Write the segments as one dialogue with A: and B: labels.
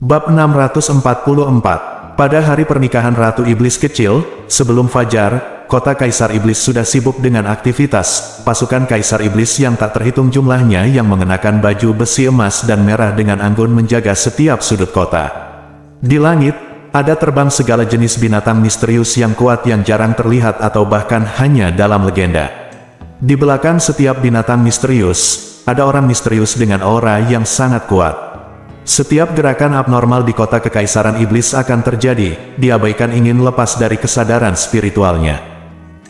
A: Bab 644. Pada hari pernikahan Ratu Iblis Kecil, sebelum fajar, kota Kaisar Iblis sudah sibuk dengan aktivitas. Pasukan Kaisar Iblis yang tak terhitung jumlahnya yang mengenakan baju besi emas dan merah dengan anggun menjaga setiap sudut kota. Di langit, ada terbang segala jenis binatang misterius yang kuat yang jarang terlihat atau bahkan hanya dalam legenda. Di belakang setiap binatang misterius, ada orang misterius dengan aura yang sangat kuat. Setiap gerakan abnormal di kota Kekaisaran Iblis akan terjadi, diabaikan ingin lepas dari kesadaran spiritualnya.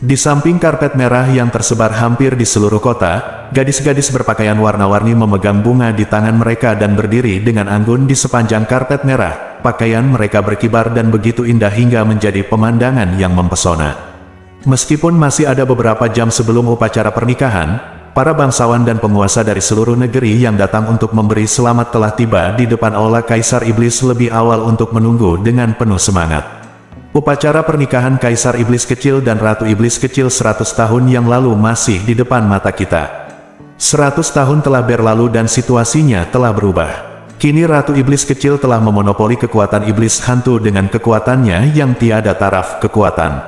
A: Di samping karpet merah yang tersebar hampir di seluruh kota, gadis-gadis berpakaian warna-warni memegang bunga di tangan mereka dan berdiri dengan anggun di sepanjang karpet merah. Pakaian mereka berkibar dan begitu indah hingga menjadi pemandangan yang mempesona. Meskipun masih ada beberapa jam sebelum upacara pernikahan, para bangsawan dan penguasa dari seluruh negeri yang datang untuk memberi selamat telah tiba di depan aula Kaisar Iblis lebih awal untuk menunggu dengan penuh semangat. Upacara pernikahan Kaisar Iblis Kecil dan Ratu Iblis Kecil 100 tahun yang lalu masih di depan mata kita. 100 tahun telah berlalu dan situasinya telah berubah. Kini Ratu Iblis Kecil telah memonopoli kekuatan iblis hantu dengan kekuatannya yang tiada taraf kekuatan.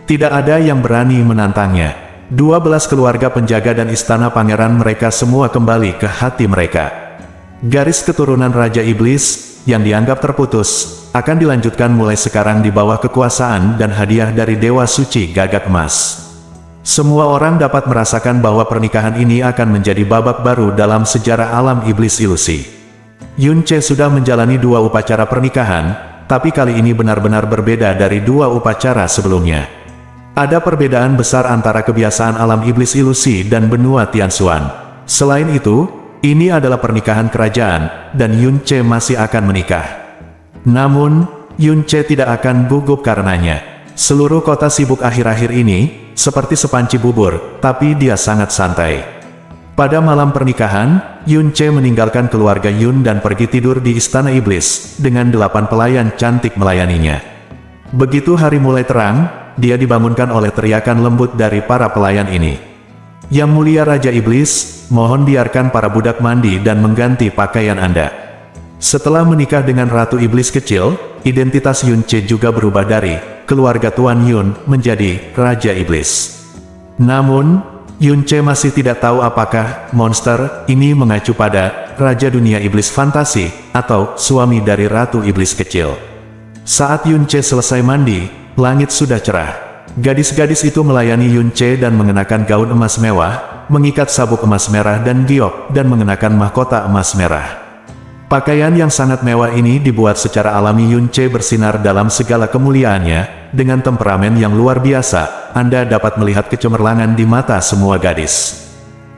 A: Tidak ada yang berani menantangnya. 12 keluarga penjaga dan istana pangeran mereka semua kembali ke hati mereka. Garis keturunan Raja Iblis, yang dianggap terputus, akan dilanjutkan mulai sekarang di bawah kekuasaan dan hadiah dari Dewa Suci Gagak Emas. Semua orang dapat merasakan bahwa pernikahan ini akan menjadi babak baru dalam sejarah alam iblis ilusi. Yunce sudah menjalani 2 upacara pernikahan, tapi kali ini benar-benar berbeda dari 2 upacara sebelumnya. Ada perbedaan besar antara kebiasaan alam iblis ilusi dan benua Tianxuan. Selain itu, ini adalah pernikahan kerajaan, dan Yunce masih akan menikah. Namun, Yunce tidak akan gugup karenanya. Seluruh kota sibuk akhir-akhir ini, seperti sepanci bubur, tapi dia sangat santai. Pada malam pernikahan, Yunce meninggalkan keluarga Yun dan pergi tidur di Istana Iblis, dengan 8 pelayan cantik melayaninya. Begitu hari mulai terang, dia dibangunkan oleh teriakan lembut dari para pelayan ini. Yang mulia Raja Iblis, mohon biarkan para budak mandi dan mengganti pakaian Anda. Setelah menikah dengan Ratu Iblis Kecil, identitas Yunce juga berubah dari keluarga Tuan Yun menjadi Raja Iblis. Namun, Yunce masih tidak tahu apakah monster ini mengacu pada Raja Dunia Iblis Fantasi atau suami dari Ratu Iblis Kecil. Saat Yunce selesai mandi, langit sudah cerah. Gadis-gadis itu melayani Yunce dan mengenakan gaun emas mewah, mengikat sabuk emas merah dan giok, dan mengenakan mahkota emas merah. Pakaian yang sangat mewah ini dibuat secara alami. Yunce bersinar dalam segala kemuliaannya, dengan temperamen yang luar biasa. Anda dapat melihat kecemerlangan di mata semua gadis.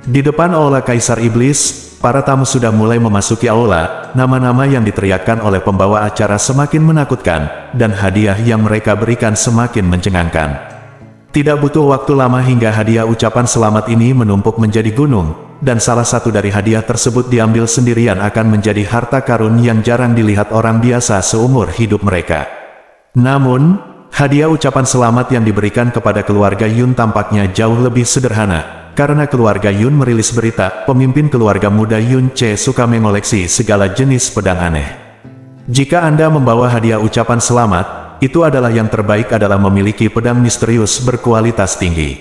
A: Di depan aula Kaisar Iblis, para tamu sudah mulai memasuki aula. Nama-nama yang diteriakkan oleh pembawa acara semakin menakutkan, dan hadiah yang mereka berikan semakin mencengangkan. Tidak butuh waktu lama hingga hadiah ucapan selamat ini menumpuk menjadi gunung, dan salah satu dari hadiah tersebut diambil sendirian akan menjadi harta karun yang jarang dilihat orang biasa seumur hidup mereka. Namun, hadiah ucapan selamat yang diberikan kepada keluarga Yun tampaknya jauh lebih sederhana. Karena keluarga Yun merilis berita, pemimpin keluarga muda Yunce suka mengoleksi segala jenis pedang aneh. Jika Anda membawa hadiah ucapan selamat, itu adalah yang terbaik adalah memiliki pedang misterius berkualitas tinggi.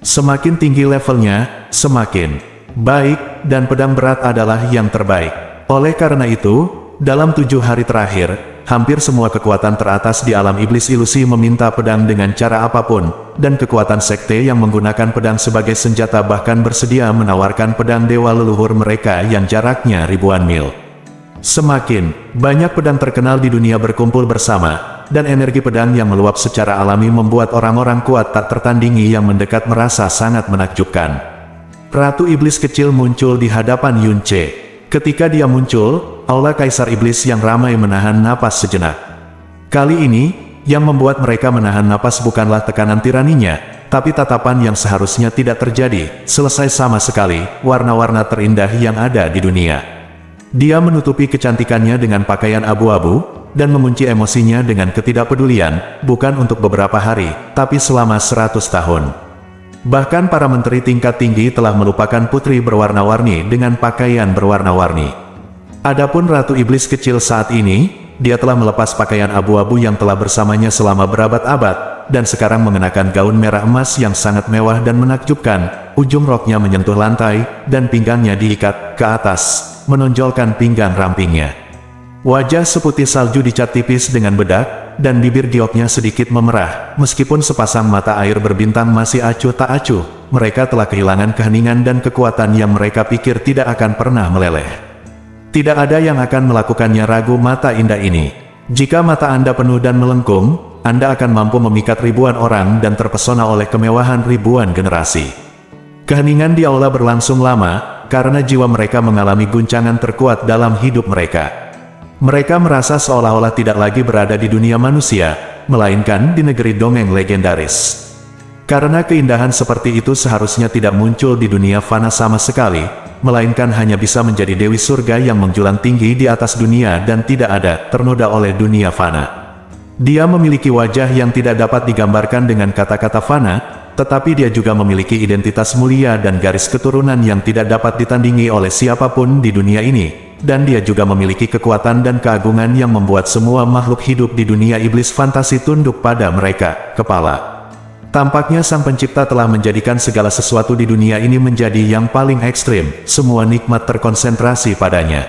A: Semakin tinggi levelnya, semakin baik, dan pedang berat adalah yang terbaik. Oleh karena itu, dalam 7 hari terakhir, hampir semua kekuatan teratas di alam iblis ilusi meminta pedang dengan cara apapun, dan kekuatan sekte yang menggunakan pedang sebagai senjata bahkan bersedia menawarkan pedang dewa leluhur mereka yang jaraknya ribuan mil. Semakin banyak pedang terkenal di dunia berkumpul bersama, dan energi pedang yang meluap secara alami membuat orang-orang kuat tak tertandingi yang mendekat merasa sangat menakjubkan. Ratu Iblis Kecil muncul di hadapan Yunce. Ketika dia muncul, aula Kaisar Iblis yang ramai menahan napas sejenak. Kali ini, yang membuat mereka menahan napas bukanlah tekanan tiraninya, tapi tatapan yang seharusnya tidak terjadi, selesai sama sekali, warna-warna terindah yang ada di dunia. Dia menutupi kecantikannya dengan pakaian abu-abu, dan mengunci emosinya dengan ketidakpedulian, bukan untuk beberapa hari, tapi selama 100 tahun. Bahkan para menteri tingkat tinggi telah melupakan putri berwarna-warni dengan pakaian berwarna-warni. Adapun Ratu Iblis kecil saat ini, dia telah melepas pakaian abu-abu yang telah bersamanya selama berabad-abad, dan sekarang mengenakan gaun merah emas yang sangat mewah dan menakjubkan. Ujung roknya menyentuh lantai, dan pinggangnya diikat ke atas, menonjolkan pinggang rampingnya. Wajah seputih salju dicat tipis dengan bedak, dan bibir gioknya sedikit memerah. Meskipun sepasang mata air berbintang masih acuh tak acuh, mereka telah kehilangan keheningan dan kekuatan yang mereka pikir tidak akan pernah meleleh. Tidak ada yang akan melakukannya ragu mata indah ini. Jika mata Anda penuh dan melengkung, Anda akan mampu memikat ribuan orang dan terpesona oleh kemewahan ribuan generasi. Keheningan di aula berlangsung lama, karena jiwa mereka mengalami guncangan terkuat dalam hidup mereka. Mereka merasa seolah-olah tidak lagi berada di dunia manusia, melainkan di negeri dongeng legendaris. Karena keindahan seperti itu seharusnya tidak muncul di dunia fana sama sekali, melainkan hanya bisa menjadi dewi surga yang menjulang tinggi di atas dunia dan tidak ada ternoda oleh dunia fana. Dia memiliki wajah yang tidak dapat digambarkan dengan kata-kata fana, tetapi dia juga memiliki identitas mulia dan garis keturunan yang tidak dapat ditandingi oleh siapapun di dunia ini, dan dia juga memiliki kekuatan dan keagungan yang membuat semua makhluk hidup di dunia iblis fantasi tunduk pada mereka, kepala. Tampaknya Sang Pencipta telah menjadikan segala sesuatu di dunia ini menjadi yang paling ekstrim, semua nikmat terkonsentrasi padanya.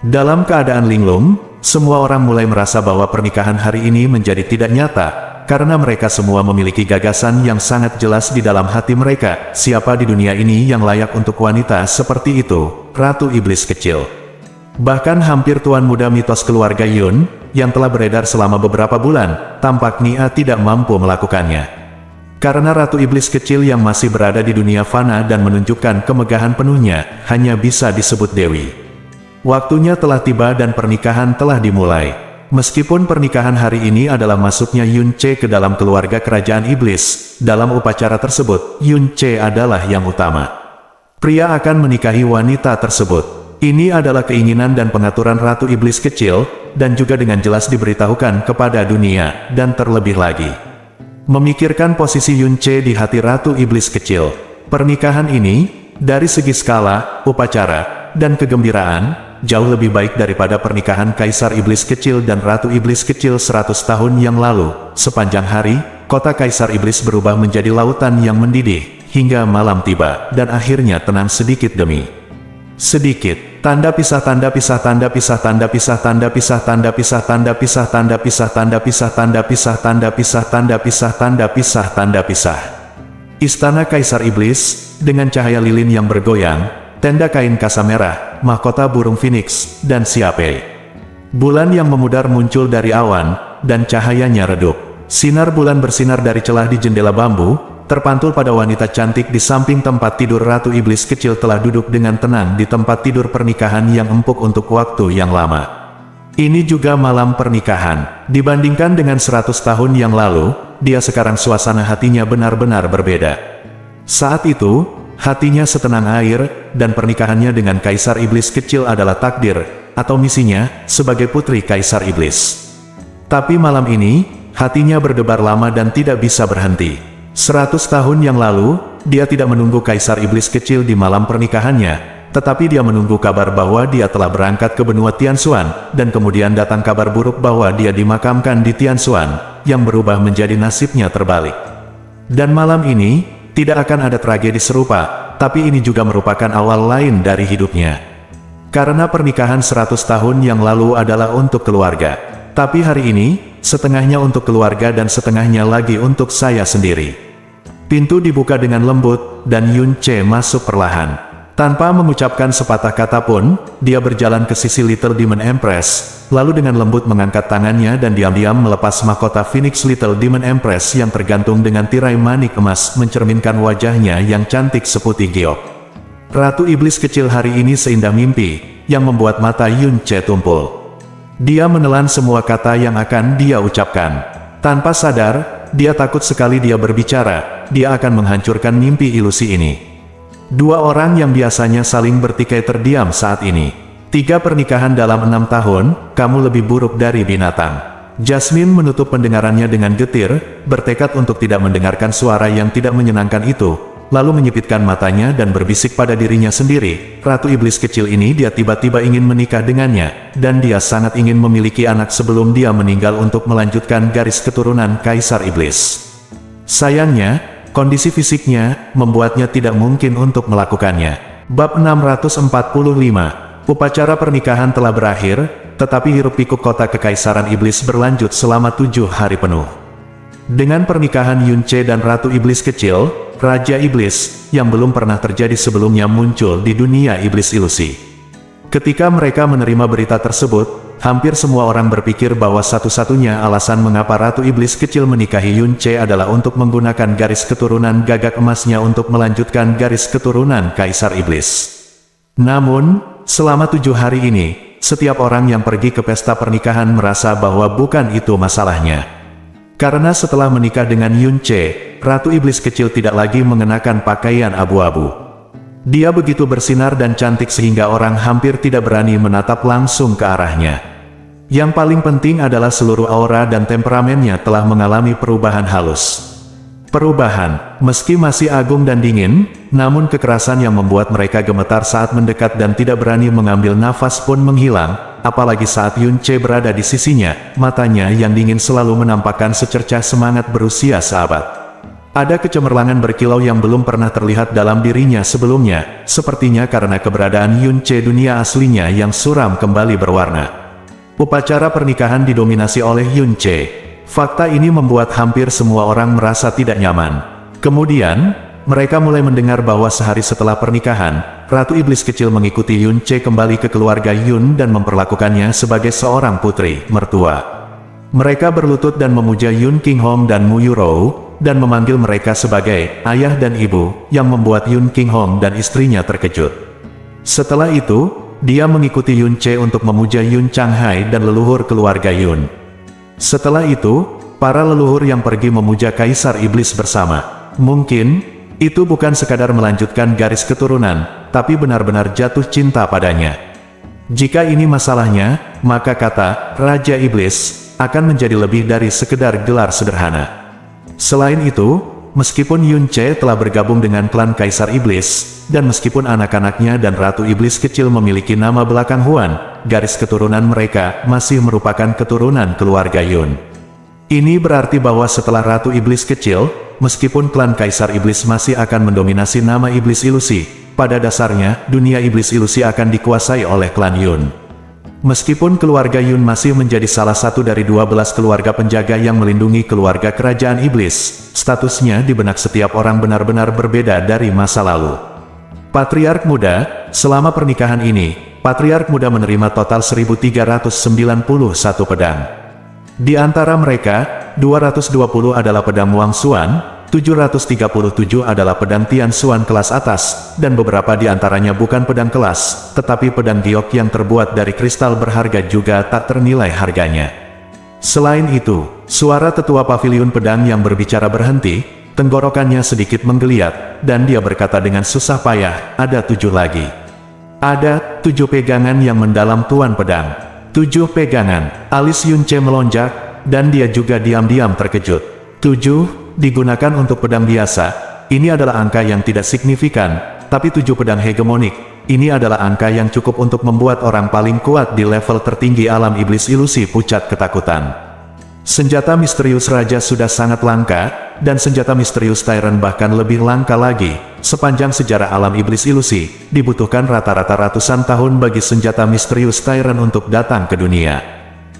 A: Dalam keadaan linglung, semua orang mulai merasa bahwa pernikahan hari ini menjadi tidak nyata, karena mereka semua memiliki gagasan yang sangat jelas di dalam hati mereka, siapa di dunia ini yang layak untuk wanita seperti itu, Ratu Iblis kecil. Bahkan hampir tuan muda mitos keluarga Yun, yang telah beredar selama beberapa bulan, tampak Nia tidak mampu melakukannya. Karena Ratu Iblis kecil yang masih berada di dunia fana dan menunjukkan kemegahan penuhnya, hanya bisa disebut Dewi. Waktunya telah tiba dan pernikahan telah dimulai. Meskipun pernikahan hari ini adalah masuknya Yun Ce ke dalam keluarga kerajaan iblis, dalam upacara tersebut, Yun Ce adalah yang utama. Pria akan menikahi wanita tersebut. Ini adalah keinginan dan pengaturan Ratu Iblis kecil, dan juga dengan jelas diberitahukan kepada dunia, dan terlebih lagi. Memikirkan posisi Yun Ce di hati Ratu Iblis kecil. Pernikahan ini, dari segi skala, upacara, dan kegembiraan, jauh lebih baik daripada pernikahan Kaisar Iblis kecil dan Ratu Iblis kecil 100 tahun yang lalu. Sepanjang hari, kota Kaisar Iblis berubah menjadi lautan yang mendidih, hingga malam tiba, dan akhirnya tenang sedikit demi sedikit. Tanda pisah, tanda pisah, tanda pisah, tanda pisah, tanda pisah, tanda pisah, tanda pisah, tanda pisah, tanda pisah, tanda pisah, tanda pisah, tanda pisah, tanda pisah, tanda pisah. Istana Kaisar Iblis, dengan cahaya lilin yang bergoyang, tenda kain kasa merah, mahkota burung phoenix, dan siape. Bulan yang memudar muncul dari awan, dan cahayanya redup. Sinar bulan bersinar dari celah di jendela bambu, terpantul pada wanita cantik di samping tempat tidur Ratu Iblis kecil telah duduk dengan tenang di tempat tidur pernikahan yang empuk untuk waktu yang lama. Ini juga malam pernikahan. Dibandingkan dengan 100 tahun yang lalu, dia sekarang suasana hatinya benar-benar berbeda. Saat itu, hatinya setenang air, dan pernikahannya dengan Kaisar Iblis kecil adalah takdir, atau misinya, sebagai putri Kaisar Iblis. Tapi malam ini, hatinya berdebar lama dan tidak bisa berhenti. 100 tahun yang lalu, dia tidak menunggu Kaisar Iblis kecil di malam pernikahannya, tetapi dia menunggu kabar bahwa dia telah berangkat ke benua Tianshuan, dan kemudian datang kabar buruk bahwa dia dimakamkan di Tianshuan, yang berubah menjadi nasibnya terbalik. Dan malam ini, tidak akan ada tragedi serupa, tapi ini juga merupakan awal lain dari hidupnya. Karena pernikahan 100 tahun yang lalu adalah untuk keluarga. Tapi hari ini, setengahnya untuk keluarga dan setengahnya lagi untuk saya sendiri. Pintu dibuka dengan lembut, dan Yun Ce masuk perlahan. Tanpa mengucapkan sepatah kata pun, dia berjalan ke sisi Little Demon Empress, lalu dengan lembut mengangkat tangannya dan diam-diam melepas mahkota Phoenix Little Demon Empress yang tergantung dengan tirai manik emas mencerminkan wajahnya yang cantik seputih giok. Ratu Iblis kecil hari ini seindah mimpi, yang membuat mata Yun Ce tumpul. Dia menelan semua kata yang akan dia ucapkan. Tanpa sadar, dia takut sekali dia berbicara, dia akan menghancurkan mimpi ilusi ini. Dua orang yang biasanya saling bertikai terdiam saat ini. 3 pernikahan dalam 6 tahun, kamu lebih buruk dari binatang. Jasmine menutup pendengarannya dengan getir, bertekad untuk tidak mendengarkan suara yang tidak menyenangkan itu. lalu menyipitkan matanya dan berbisik pada dirinya sendiri, Ratu Iblis kecil ini dia tiba-tiba ingin menikah dengannya, dan dia sangat ingin memiliki anak sebelum dia meninggal untuk melanjutkan garis keturunan Kaisar Iblis. Sayangnya, kondisi fisiknya membuatnya tidak mungkin untuk melakukannya. Bab 645. Upacara pernikahan telah berakhir, tetapi hiruk-pikuk kota Kekaisaran Iblis berlanjut selama 7 hari penuh. Dengan pernikahan Yunce dan Ratu Iblis kecil, Raja Iblis, yang belum pernah terjadi sebelumnya muncul di dunia iblis ilusi. Ketika mereka menerima berita tersebut, hampir semua orang berpikir bahwa satu-satunya alasan mengapa Ratu Iblis kecil menikahi Yunce adalah untuk menggunakan garis keturunan gagak emasnya untuk melanjutkan garis keturunan Kaisar Iblis. Namun, selama 7 hari ini, setiap orang yang pergi ke pesta pernikahan merasa bahwa bukan itu masalahnya. Karena setelah menikah dengan Yunce, Ratu Iblis kecil tidak lagi mengenakan pakaian abu-abu. Dia begitu bersinar dan cantik sehingga orang hampir tidak berani menatap langsung ke arahnya. Yang paling penting adalah seluruh aura dan temperamennya telah mengalami perubahan halus. Perubahan, meski masih agung dan dingin, namun kekerasan yang membuat mereka gemetar saat mendekat dan tidak berani mengambil nafas pun menghilang. Apalagi saat Yunce berada di sisinya, matanya yang dingin selalu menampakkan secercah semangat berusia sahabat. Ada kecemerlangan berkilau yang belum pernah terlihat dalam dirinya sebelumnya, sepertinya karena keberadaan Yunce dunia aslinya yang suram kembali berwarna. Upacara pernikahan didominasi oleh Yunce. Fakta ini membuat hampir semua orang merasa tidak nyaman. Kemudian, mereka mulai mendengar bahwa sehari setelah pernikahan, Ratu Iblis kecil mengikuti Yunce kembali ke keluarga Yun dan memperlakukannya sebagai seorang putri mertua. Mereka berlutut dan memuja Yun Qinghong dan Mu Yurou, dan memanggil mereka sebagai ayah dan ibu, yang membuat Yun Qinghong dan istrinya terkejut. Setelah itu, dia mengikuti Yunce untuk memuja Yun Changhai dan leluhur keluarga Yun. Setelah itu, para leluhur yang pergi memuja Kaisar Iblis bersama. Mungkin itu bukan sekadar melanjutkan garis keturunan, tapi benar-benar jatuh cinta padanya. Jika ini masalahnya, maka kata Raja Iblis akan menjadi lebih dari sekedar gelar sederhana. Selain itu, meskipun Yunce telah bergabung dengan klan Kaisar Iblis, dan meskipun anak-anaknya dan Ratu Iblis kecil memiliki nama belakang Huan, garis keturunan mereka masih merupakan keturunan keluarga Yun. Ini berarti bahwa setelah Ratu Iblis kecil, meskipun klan Kaisar Iblis masih akan mendominasi nama Iblis Ilusi, pada dasarnya, dunia Iblis Ilusi akan dikuasai oleh klan Yun. Meskipun keluarga Yun masih menjadi salah satu dari 12 keluarga penjaga yang melindungi keluarga kerajaan Iblis, statusnya di benak setiap orang benar-benar berbeda dari masa lalu. Patriark Muda, selama pernikahan ini, Patriark Muda menerima total 1391 pedang. Di antara mereka, 220 adalah pedang Wang Xuan, 737 adalah pedang Tian Xuan kelas atas, dan beberapa di antaranya bukan pedang kelas, tetapi pedang giok yang terbuat dari kristal berharga juga tak ternilai harganya. Selain itu, suara tetua paviliun pedang yang berbicara berhenti, tenggorokannya sedikit menggeliat, dan dia berkata dengan susah payah, ada 7 lagi. Ada 7 pegangan yang mendalam Tuan Pedang. 7 pegangan, alis Yunce melonjak, dan dia juga diam-diam terkejut. 7 digunakan untuk pedang biasa, ini adalah angka yang tidak signifikan, tapi 7 pedang hegemonik, ini adalah angka yang cukup untuk membuat orang paling kuat di level tertinggi alam iblis ilusi pucat ketakutan. Senjata misterius raja sudah sangat langka, dan senjata misterius Tyrant bahkan lebih langka lagi. Sepanjang sejarah alam iblis ilusi, dibutuhkan rata-rata ratusan tahun bagi senjata misterius Tyrant untuk datang ke dunia.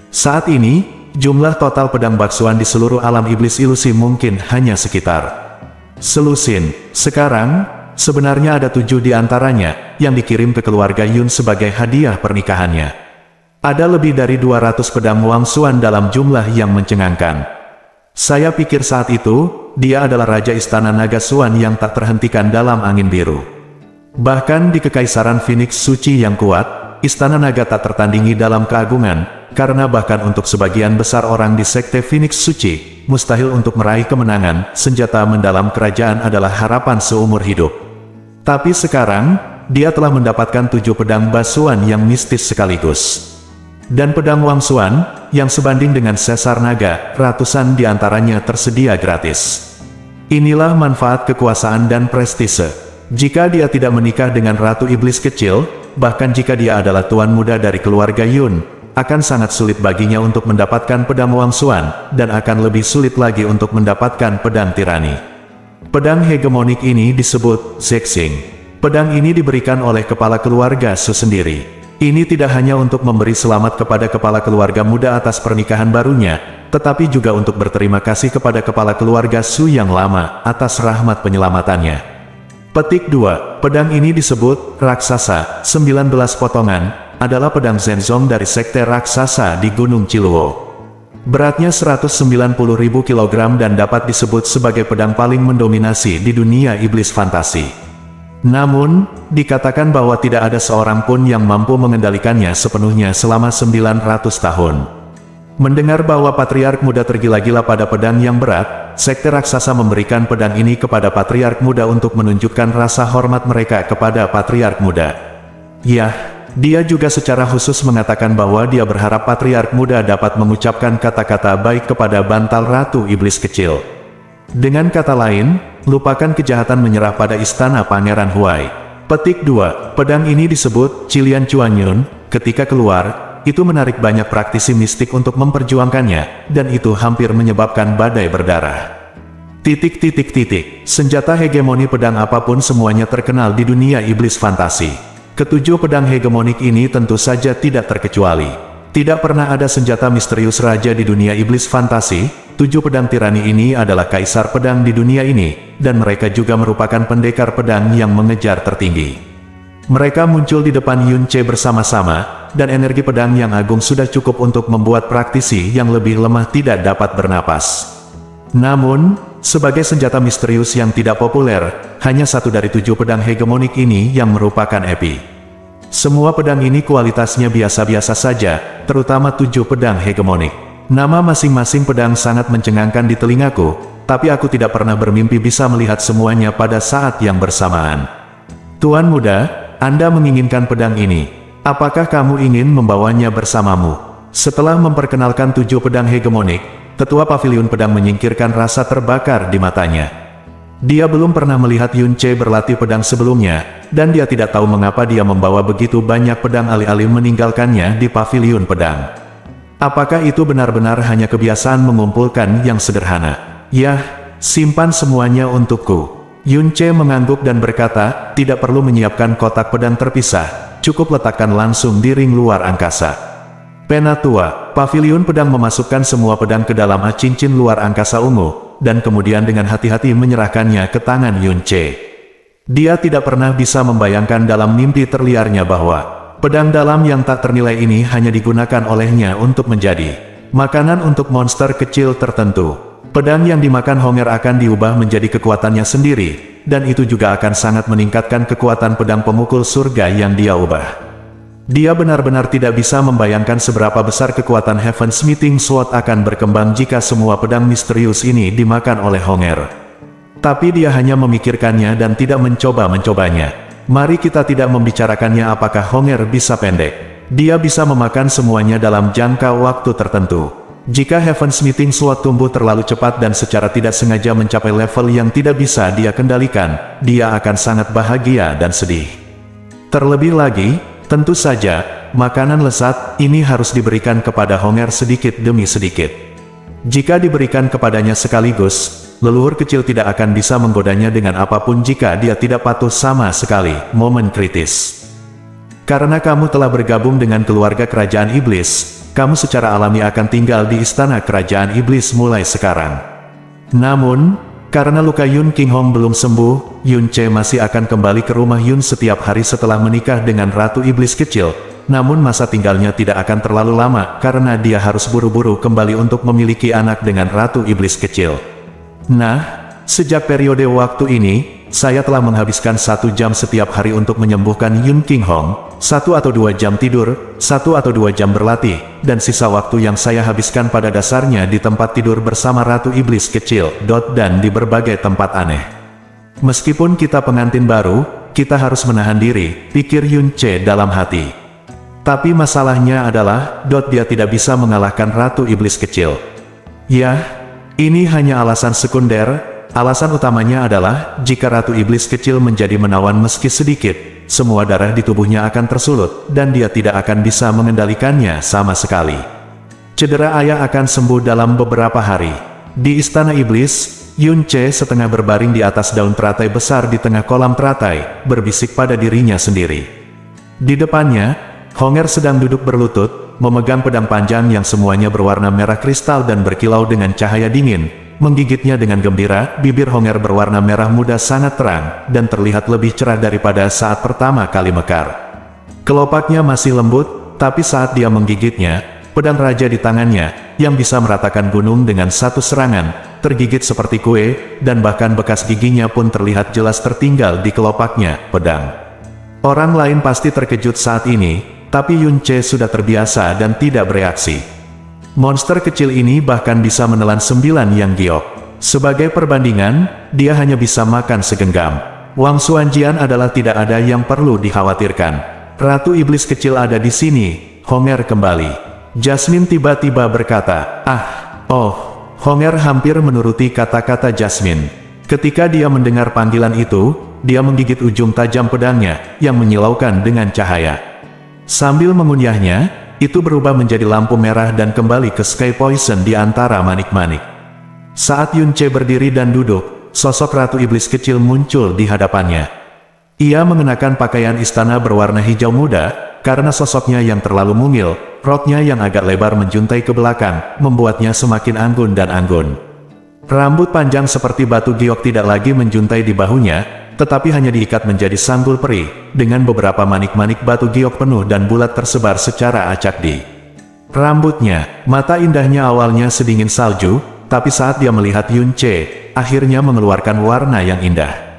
A: Saat ini, jumlah total pedang baksuan di seluruh alam iblis ilusi mungkin hanya sekitar selusin. Sekarang, sebenarnya ada 7 di antaranya, yang dikirim ke keluarga Yun sebagai hadiah pernikahannya. Ada lebih dari 200 pedang Wang Xuan dalam jumlah yang mencengangkan. Saya pikir saat itu, dia adalah Raja Istana Naga Xuan yang tak terhentikan dalam angin biru. Bahkan di Kekaisaran Phoenix Suci yang kuat, Istana Naga tak tertandingi dalam keagungan, karena bahkan untuk sebagian besar orang di Sekte Phoenix Suci, mustahil untuk meraih kemenangan, senjata mendalam kerajaan adalah harapan seumur hidup. Tapi sekarang, dia telah mendapatkan 7 pedang basuan yang mistis sekaligus. Dan pedang Wang Xuan, yang sebanding dengan Sesar Naga, ratusan di antaranya tersedia gratis. Inilah manfaat kekuasaan dan prestise. Jika dia tidak menikah dengan Ratu Iblis Kecil, bahkan jika dia adalah tuan muda dari keluarga Yun, akan sangat sulit baginya untuk mendapatkan pedang Wangsuan, dan akan lebih sulit lagi untuk mendapatkan pedang tirani. Pedang hegemonik ini disebut Zexing. Pedang ini diberikan oleh kepala keluarga Su sendiri. Ini tidak hanya untuk memberi selamat kepada kepala keluarga muda atas pernikahan barunya, tetapi juga untuk berterima kasih kepada kepala keluarga Su yang lama atas rahmat penyelamatannya. Petik 2. Pedang ini disebut Raksasa 19 potongan, adalah pedang Zenzong dari sekte Raksasa di Gunung Ciluo. Beratnya 190.000 kg dan dapat disebut sebagai pedang paling mendominasi di dunia iblis fantasi. Namun, dikatakan bahwa tidak ada seorang pun yang mampu mengendalikannya sepenuhnya selama 900 tahun. Mendengar bahwa Patriark Muda tergila-gila pada pedang yang berat, sekte raksasa memberikan pedang ini kepada Patriark Muda untuk menunjukkan rasa hormat mereka kepada Patriark Muda. Ya, dia juga secara khusus mengatakan bahwa dia berharap Patriark Muda dapat mengucapkan kata-kata baik kepada bantal Ratu Iblis Kecil. Dengan kata lain, lupakan kejahatan menyerah pada istana Pangeran Huai. Petik 2. Pedang ini disebut Cilian Chuanyun. Ketika keluar, itu menarik banyak praktisi mistik untuk memperjuangkannya, dan itu hampir menyebabkan badai berdarah. Senjata hegemoni pedang apapun semuanya terkenal di dunia iblis fantasi. Ketujuh pedang hegemonik ini tentu saja tidak terkecuali. Tidak pernah ada senjata misterius raja di dunia iblis fantasi. 7 pedang tirani ini adalah kaisar pedang di dunia ini, dan mereka juga merupakan pendekar pedang yang mengejar tertinggi. Mereka muncul di depan Yun Ce bersama-sama, dan energi pedang yang agung sudah cukup untuk membuat praktisi yang lebih lemah tidak dapat bernapas. Namun, sebagai senjata misterius yang tidak populer, hanya satu dari 7 pedang hegemonik ini yang merupakan epi. Semua pedang ini kualitasnya biasa-biasa saja, terutama 7 pedang hegemonik. Nama masing-masing pedang sangat mencengangkan di telingaku, tapi aku tidak pernah bermimpi bisa melihat semuanya pada saat yang bersamaan. Tuan Muda, Anda menginginkan pedang ini. Apakah kamu ingin membawanya bersamamu? Setelah memperkenalkan 7 pedang hegemonik, Tetua Paviliun Pedang menyingkirkan rasa terbakar di matanya. Dia belum pernah melihat Yun Ce berlatih pedang sebelumnya, dan dia tidak tahu mengapa dia membawa begitu banyak pedang alih-alih meninggalkannya di Paviliun Pedang. Apakah itu benar-benar hanya kebiasaan mengumpulkan yang sederhana? Yah, simpan semuanya untukku. Yun Ce mengangguk dan berkata, tidak perlu menyiapkan kotak pedang terpisah, cukup letakkan langsung di ring luar angkasa. Penatua, Paviliun Pedang memasukkan semua pedang ke dalam cincin luar angkasa ungu, dan kemudian dengan hati-hati menyerahkannya ke tangan Yun Ce. Dia tidak pernah bisa membayangkan dalam mimpi terliarnya bahwa pedang dalam yang tak ternilai ini hanya digunakan olehnya untuk menjadi makanan untuk monster kecil tertentu. Pedang yang dimakan Honger akan diubah menjadi kekuatannya sendiri, dan itu juga akan sangat meningkatkan kekuatan pedang pemukul surga yang dia ubah. Dia benar-benar tidak bisa membayangkan seberapa besar kekuatan Heaven Smithing Sword akan berkembang jika semua pedang misterius ini dimakan oleh Honger. Tapi dia hanya memikirkannya dan tidak mencoba-mencobanya. Mari kita tidak membicarakannya apakah Honger bisa pendek. Dia bisa memakan semuanya dalam jangka waktu tertentu. Jika Heaven Smithing Sword tumbuh terlalu cepat dan secara tidak sengaja mencapai level yang tidak bisa dia kendalikan, dia akan sangat bahagia dan sedih. Terlebih lagi, tentu saja, makanan lezat ini harus diberikan kepada Honger sedikit demi sedikit. Jika diberikan kepadanya sekaligus, leluhur kecil tidak akan bisa menggodanya dengan apapun jika dia tidak patuh sama sekali. Momen kritis. Karena kamu telah bergabung dengan keluarga kerajaan iblis, kamu secara alami akan tinggal di istana kerajaan iblis mulai sekarang. Namun, karena luka Yun King Hong belum sembuh, Yun Ce masih akan kembali ke rumah Yun setiap hari setelah menikah dengan Ratu Iblis Kecil. Namun masa tinggalnya tidak akan terlalu lama karena dia harus buru-buru kembali untuk memiliki anak dengan Ratu Iblis Kecil. Nah, sejak periode waktu ini, saya telah menghabiskan 1 jam setiap hari untuk menyembuhkan Yun King Hong, 1 atau 2 jam tidur, 1 atau 2 jam berlatih, dan sisa waktu yang saya habiskan pada dasarnya di tempat tidur bersama Ratu Iblis Kecil, dan di berbagai tempat aneh. Meskipun kita pengantin baru, kita harus menahan diri, pikir Yun Ce dalam hati. Tapi masalahnya adalah, dia tidak bisa mengalahkan Ratu Iblis Kecil. Ya, ini hanya alasan sekunder, Alasan utamanya adalah, jika Ratu Iblis kecil menjadi menawan meski sedikit, semua darah di tubuhnya akan tersulut, dan dia tidak akan bisa mengendalikannya sama sekali. Cedera ayah akan sembuh dalam beberapa hari. Di Istana Iblis, Yun-che setengah berbaring di atas daun teratai besar di tengah kolam teratai, berbisik pada dirinya sendiri. Di depannya, Honger sedang duduk berlutut, memegang pedang panjang yang semuanya berwarna merah kristal dan berkilau dengan cahaya dingin. Menggigitnya dengan gembira, bibir Honger berwarna merah muda sangat terang, dan terlihat lebih cerah daripada saat pertama kali mekar. Kelopaknya masih lembut, tapi saat dia menggigitnya, pedang raja di tangannya, yang bisa meratakan gunung dengan satu serangan, tergigit seperti kue, dan bahkan bekas giginya pun terlihat jelas tertinggal di kelopaknya, pedang. Orang lain pasti terkejut saat ini, tapi Yun-che sudah terbiasa dan tidak bereaksi. Monster kecil ini bahkan bisa menelan 9 yang giok. Sebagai perbandingan, dia hanya bisa makan segenggam. Wang Xuanjian adalah tidak ada yang perlu dikhawatirkan. Ratu Iblis kecil ada di sini, Honger kembali. Jasmine tiba-tiba berkata, Honger hampir menuruti kata-kata Jasmine. Ketika dia mendengar panggilan itu, dia menggigit ujung tajam pedangnya, yang menyilaukan dengan cahaya. Sambil mengunyahnya, itu berubah menjadi lampu merah dan kembali ke Sky Poison di antara manik-manik. Saat Yun-che berdiri dan duduk, sosok Ratu Iblis kecil muncul di hadapannya. Ia mengenakan pakaian istana berwarna hijau muda, karena sosoknya yang terlalu mungil, roknya yang agak lebar menjuntai ke belakang, membuatnya semakin anggun dan anggun. Rambut panjang seperti batu giok tidak lagi menjuntai di bahunya, tetapi hanya diikat menjadi sanggul perih, dengan beberapa manik-manik batu giok penuh dan bulat tersebar secara acak di rambutnya. Mata indahnya awalnya sedingin salju, tapi saat dia melihat Yun-che, akhirnya mengeluarkan warna yang indah.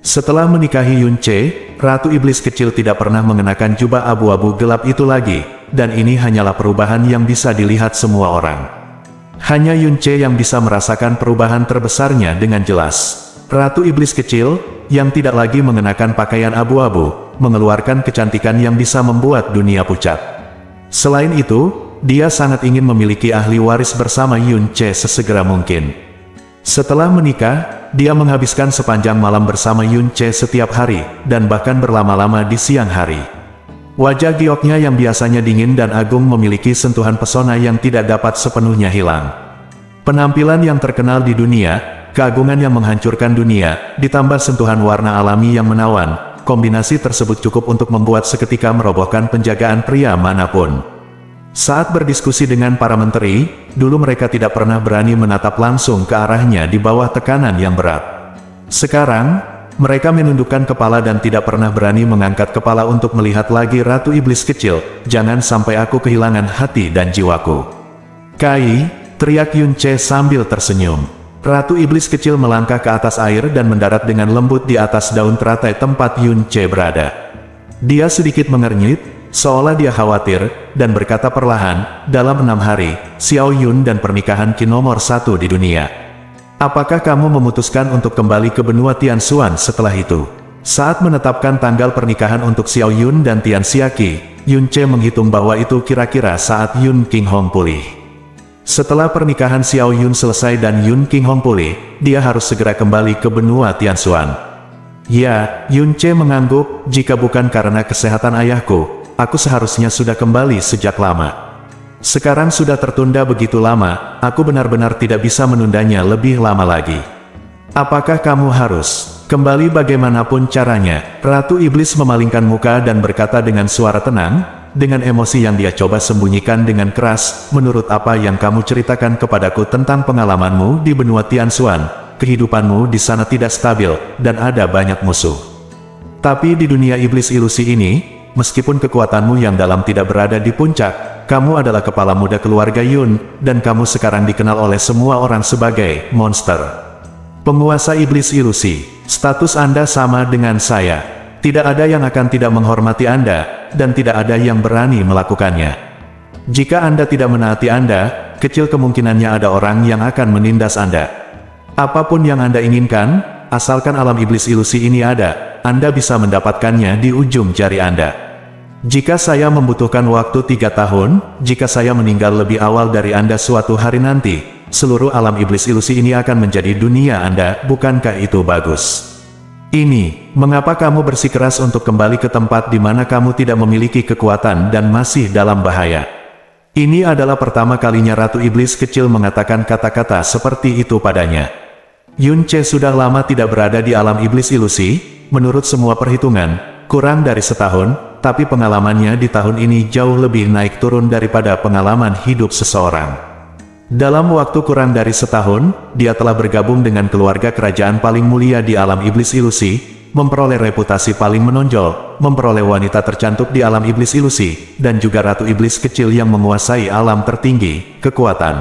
A: Setelah menikahi Yun-che, Ratu Iblis kecil tidak pernah mengenakan jubah abu-abu gelap itu lagi, dan ini hanyalah perubahan yang bisa dilihat semua orang. Hanya Yun-che yang bisa merasakan perubahan terbesarnya dengan jelas. Ratu Iblis kecil, yang tidak lagi mengenakan pakaian abu-abu, mengeluarkan kecantikan yang bisa membuat dunia pucat. Selain itu, dia sangat ingin memiliki ahli waris bersama Yun-che sesegera mungkin. Setelah menikah, dia menghabiskan sepanjang malam bersama Yun-che setiap hari, dan bahkan berlama-lama di siang hari. Wajah gioknya yang biasanya dingin dan agung memiliki sentuhan pesona yang tidak dapat sepenuhnya hilang. Penampilan yang terkenal di dunia, keagungan yang menghancurkan dunia, ditambah sentuhan warna alami yang menawan, kombinasi tersebut cukup untuk membuat seketika merobohkan penjagaan pria manapun. Saat berdiskusi dengan para menteri, dulu mereka tidak pernah berani menatap langsung ke arahnya di bawah tekanan yang berat. Sekarang, mereka menundukkan kepala dan tidak pernah berani mengangkat kepala untuk melihat lagi Ratu Iblis kecil. Jangan sampai aku kehilangan hati dan jiwaku. Kai, teriak Yun-che sambil tersenyum. Ratu Iblis kecil melangkah ke atas air dan mendarat dengan lembut di atas daun teratai tempat Yun-che berada. Dia sedikit mengernyit, seolah dia khawatir, dan berkata perlahan, dalam 6 hari, Xiao Yun dan pernikahan Qi nomor 1 di dunia. Apakah kamu memutuskan untuk kembali ke benua Tianxuan setelah itu? Saat menetapkan tanggal pernikahan untuk Xiao Yun dan Tian Xiaqi, Yun-che menghitung bahwa itu kira-kira saat Yun Qinghong pulih. Setelah pernikahan Xiao Yun selesai dan Yun Qinghong pulih, dia harus segera kembali ke benua Tianxuan. Ya, Yun-che mengangguk, jika bukan karena kesehatan ayahku, aku seharusnya sudah kembali sejak lama. Sekarang sudah tertunda begitu lama, aku benar-benar tidak bisa menundanya lebih lama lagi. Apakah kamu harus kembali bagaimanapun caranya? Ratu Iblis memalingkan muka dan berkata dengan suara tenang, dengan emosi yang dia coba sembunyikan dengan keras, menurut apa yang kamu ceritakan kepadaku tentang pengalamanmu di benua Tianxuan, kehidupanmu di sana tidak stabil, dan ada banyak musuh. Tapi di dunia iblis ilusi ini, meskipun kekuatanmu yang dalam tidak berada di puncak, kamu adalah kepala muda keluarga Yun, dan kamu sekarang dikenal oleh semua orang sebagai monster. Penguasa iblis ilusi, status Anda sama dengan saya. Tidak ada yang akan tidak menghormati Anda, dan tidak ada yang berani melakukannya. Jika Anda tidak menaati Anda, kecil kemungkinannya ada orang yang akan menindas Anda. Apapun yang Anda inginkan, asalkan alam iblis ilusi ini ada, Anda bisa mendapatkannya di ujung jari Anda. Jika saya membutuhkan waktu 3 tahun, jika saya meninggal lebih awal dari Anda suatu hari nanti, seluruh alam iblis ilusi ini akan menjadi dunia Anda, bukankah itu bagus? Ini, mengapa kamu bersikeras untuk kembali ke tempat di mana kamu tidak memiliki kekuatan dan masih dalam bahaya? Ini adalah pertama kalinya Ratu Iblis Kecil mengatakan kata-kata seperti itu padanya. Yun Ce sudah lama tidak berada di alam iblis ilusi, menurut semua perhitungan, kurang dari setahun, tapi pengalamannya di tahun ini jauh lebih naik turun daripada pengalaman hidup seseorang. Dalam waktu kurang dari setahun, dia telah bergabung dengan keluarga kerajaan paling mulia di alam iblis ilusi, memperoleh reputasi paling menonjol, memperoleh wanita tercantik di alam iblis ilusi, dan juga Ratu Iblis Kecil yang menguasai alam tertinggi, kekuatan.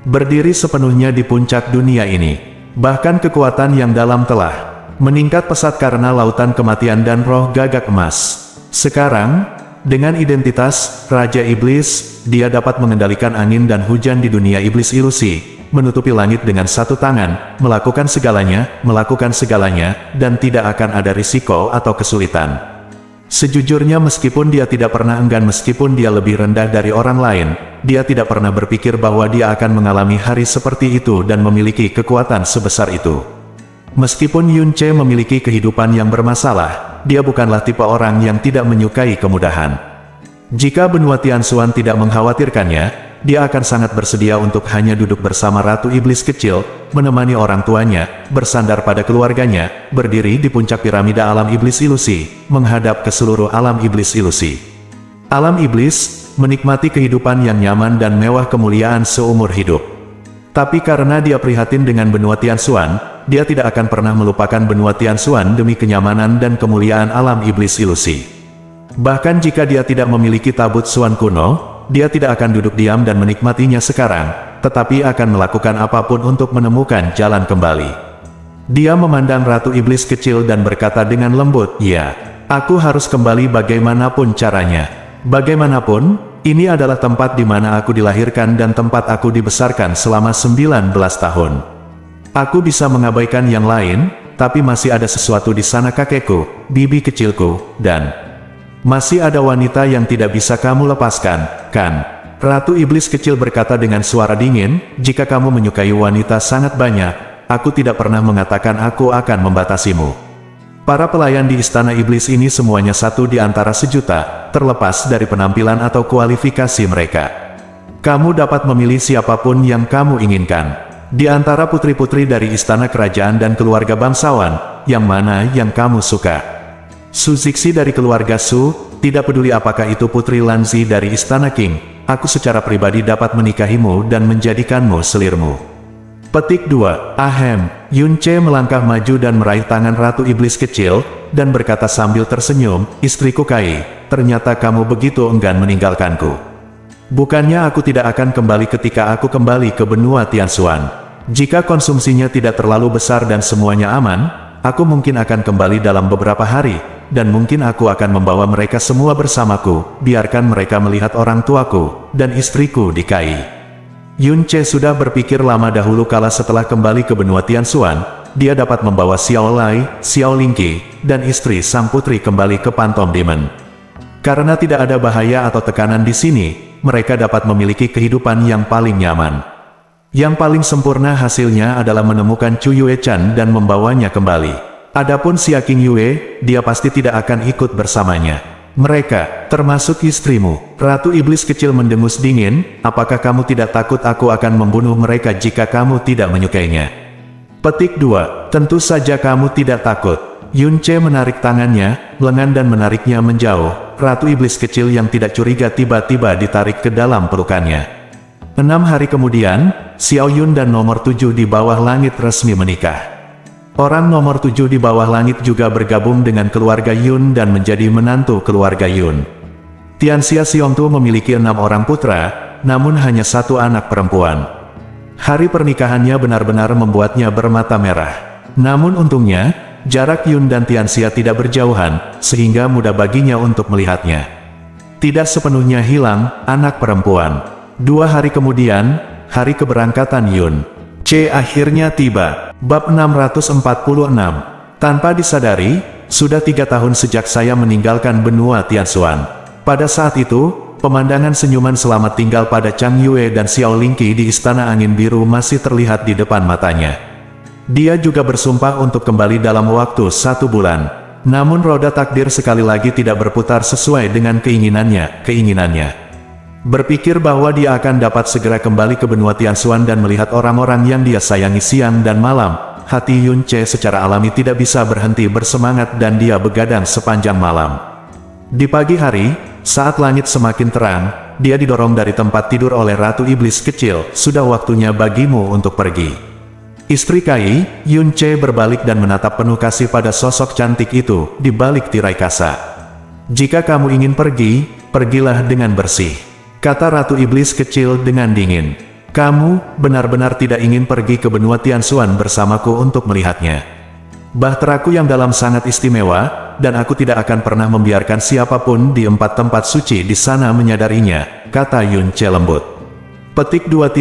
A: Berdiri sepenuhnya di puncak dunia ini. Bahkan kekuatan yang dalam telah meningkat pesat karena lautan kematian dan roh gagak emas. Sekarang, dengan identitas Raja Iblis, dia dapat mengendalikan angin dan hujan di dunia iblis ilusi, menutupi langit dengan satu tangan, melakukan segalanya, dan tidak akan ada risiko atau kesulitan. Sejujurnya meskipun dia tidak pernah enggan meskipun dia lebih rendah dari orang lain, dia tidak pernah berpikir bahwa dia akan mengalami hari seperti itu dan memiliki kekuatan sebesar itu. Meskipun Yun Ce memiliki kehidupan yang bermasalah, dia bukanlah tipe orang yang tidak menyukai kemudahan. Jika benua Tianxuan tidak mengkhawatirkannya, dia akan sangat bersedia untuk hanya duduk bersama Ratu Iblis Kecil, menemani orang tuanya, bersandar pada keluarganya, berdiri di puncak piramida alam iblis ilusi, menghadap ke seluruh alam iblis ilusi. Alam iblis, menikmati kehidupan yang nyaman dan mewah kemuliaan seumur hidup. Tapi karena dia prihatin dengan benua Tianxuan, dia tidak akan pernah melupakan benua Tianxuan demi kenyamanan dan kemuliaan alam iblis ilusi. Bahkan jika dia tidak memiliki tabut Xuan kuno, dia tidak akan duduk diam dan menikmatinya sekarang, tetapi akan melakukan apapun untuk menemukan jalan kembali. Dia memandang Ratu Iblis Kecil dan berkata dengan lembut, "Ya, aku harus kembali bagaimanapun caranya. Bagaimanapun, ini adalah tempat di mana aku dilahirkan dan tempat aku dibesarkan selama 19 tahun. Aku bisa mengabaikan yang lain, tapi masih ada sesuatu di sana kakekku, bibi kecilku, dan masih ada wanita yang tidak bisa kamu lepaskan, kan?" Ratu Iblis Kecil berkata dengan suara dingin, "Jika kamu menyukai wanita sangat banyak, aku tidak pernah mengatakan aku akan membatasimu. Para pelayan di Istana Iblis ini semuanya satu di antara sejuta, terlepas dari penampilan atau kualifikasi mereka. Kamu dapat memilih siapapun yang kamu inginkan. Di antara putri-putri dari Istana Kerajaan dan keluarga bangsawan, yang mana yang kamu suka? Su Zixi dari keluarga Su, tidak peduli apakah itu Putri Lanzi dari Istana King, aku secara pribadi dapat menikahimu dan menjadikanmu selirmu." Petik 2. Ahem. Yun Ce melangkah maju dan meraih tangan Ratu Iblis Kecil, dan berkata sambil tersenyum, "Istriku Kai, ternyata kamu begitu enggan meninggalkanku. Bukannya aku tidak akan kembali ketika aku kembali ke benua Tianxuan. Jika konsumsinya tidak terlalu besar dan semuanya aman, aku mungkin akan kembali dalam beberapa hari, dan mungkin aku akan membawa mereka semua bersamaku, biarkan mereka melihat orang tuaku, dan istriku di Kai." Yun Ce sudah berpikir lama dahulu kala setelah kembali ke benua Tianxuan, dia dapat membawa Xiao Lai, Xiao Lingqi, dan istri sang putri kembali ke Phantom Demon. Karena tidak ada bahaya atau tekanan di sini, mereka dapat memiliki kehidupan yang paling nyaman. Yang paling sempurna hasilnya adalah menemukan Chu Yue Chan dan membawanya kembali. Adapun Xia King Yue, dia pasti tidak akan ikut bersamanya. Mereka, termasuk istrimu. Ratu Iblis Kecil mendengus dingin, "Apakah kamu tidak takut aku akan membunuh mereka jika kamu tidak menyukainya?" Petik 2. Tentu saja kamu tidak takut. Yun Ce menarik tangannya, lengan dan menariknya menjauh. Ratu Iblis Kecil yang tidak curiga tiba-tiba ditarik ke dalam pelukannya. 6 hari kemudian, Xiao Yun dan nomor 7 di bawah langit resmi menikah. Orang nomor 7 di bawah langit juga bergabung dengan keluarga Yun dan menjadi menantu keluarga Yun. Tianxia Xiongtu memiliki 6 orang putra, namun hanya 1 anak perempuan. Hari pernikahannya benar-benar membuatnya bermata merah. Namun untungnya, jarak Yun dan Tianxia tidak berjauhan, sehingga mudah baginya untuk melihatnya. Tidak sepenuhnya hilang, anak perempuan. 2 hari kemudian, hari keberangkatan Yun Ce akhirnya tiba. Bab 646. Tanpa disadari, sudah 3 tahun sejak saya meninggalkan benua Tianxuan. Pada saat itu, pemandangan senyuman selamat tinggal pada Chang Yue dan Xiao Lingqi di Istana Angin Biru masih terlihat di depan matanya. Dia juga bersumpah untuk kembali dalam waktu 1 bulan. Namun roda takdir sekali lagi tidak berputar sesuai dengan keinginannya. Berpikir bahwa dia akan dapat segera kembali ke benua Tianxuan dan melihat orang-orang yang dia sayangi siang dan malam, hati Yun Ce secara alami tidak bisa berhenti bersemangat dan dia begadang sepanjang malam. Di pagi hari, saat langit semakin terang, dia didorong dari tempat tidur oleh Ratu Iblis kecil. Sudah waktunya bagimu untuk pergi. Istri Kai, Yun Ce berbalik dan menatap penuh kasih pada sosok cantik itu di balik tirai kasa. Jika kamu ingin pergi, pergilah dengan bersih, kata Ratu Iblis kecil dengan dingin. Kamu benar-benar tidak ingin pergi ke benua Tianxuan bersamaku untuk melihatnya. Bahteraku yang dalam sangat istimewa, dan aku tidak akan pernah membiarkan siapapun di 4 tempat suci di sana menyadarinya, kata Yun Ce lembut. Petik 2.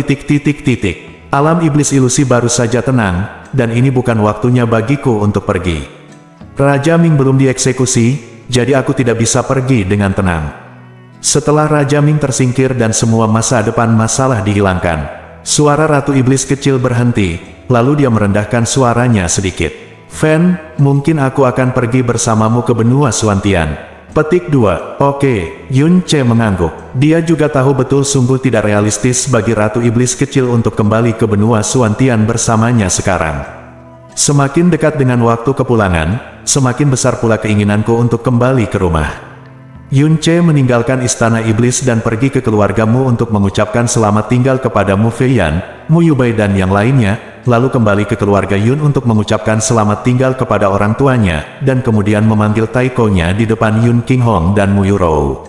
A: Alam iblis ilusi baru saja tenang, dan ini bukan waktunya bagiku untuk pergi. Raja Ming belum dieksekusi, jadi aku tidak bisa pergi dengan tenang. Setelah Raja Ming tersingkir dan semua masa depan masalah dihilangkan, suara Ratu Iblis kecil berhenti, lalu dia merendahkan suaranya sedikit. Fan, mungkin aku akan pergi bersamamu ke benua Xuantian. Petik 2. Oke, Yun Ce mengangguk. Dia juga tahu betul sungguh tidak realistis bagi Ratu Iblis kecil untuk kembali ke benua Xuantian bersamanya sekarang. Semakin dekat dengan waktu kepulangan, semakin besar pula keinginanku untuk kembali ke rumah. Yun Ce meninggalkan istana iblis dan pergi ke keluargamu untuk mengucapkan selamat tinggal kepada Mu Feiyan, Mu Yubai dan yang lainnya, lalu kembali ke keluarga Yun untuk mengucapkan selamat tinggal kepada orang tuanya, dan kemudian memanggil taikonya di depan Yun Qinghong dan Mu Yurou.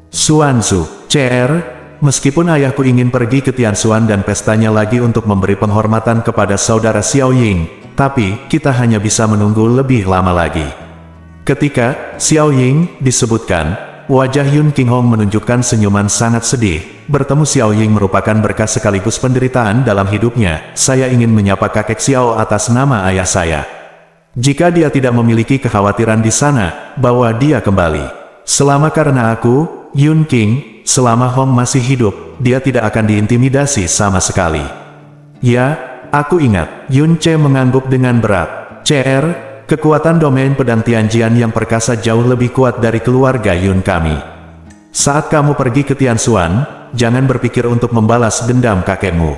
A: Xuanzu, CR, meskipun ayahku ingin pergi ke Tianxuan dan pestanya lagi untuk memberi penghormatan kepada saudara Xiao Ying, tapi kita hanya bisa menunggu lebih lama lagi. Ketika Xiao Ying disebutkan, wajah Yun Qinghong menunjukkan senyuman sangat sedih. Bertemu Xiao Ying merupakan berkah sekaligus penderitaan dalam hidupnya. Saya ingin menyapa kakek Xiao atas nama ayah saya. Jika dia tidak memiliki kekhawatiran di sana, bawa dia kembali. Selama karena aku, Yun Qing, selama Hong masih hidup, dia tidak akan diintimidasi sama sekali. Ya, aku ingat. Yun Ce mengangguk dengan berat. CR, kekuatan domain pedang Tianjian yang perkasa jauh lebih kuat dari keluarga Yun kami. Saat kamu pergi ke Tianxuan, jangan berpikir untuk membalas dendam kakekmu.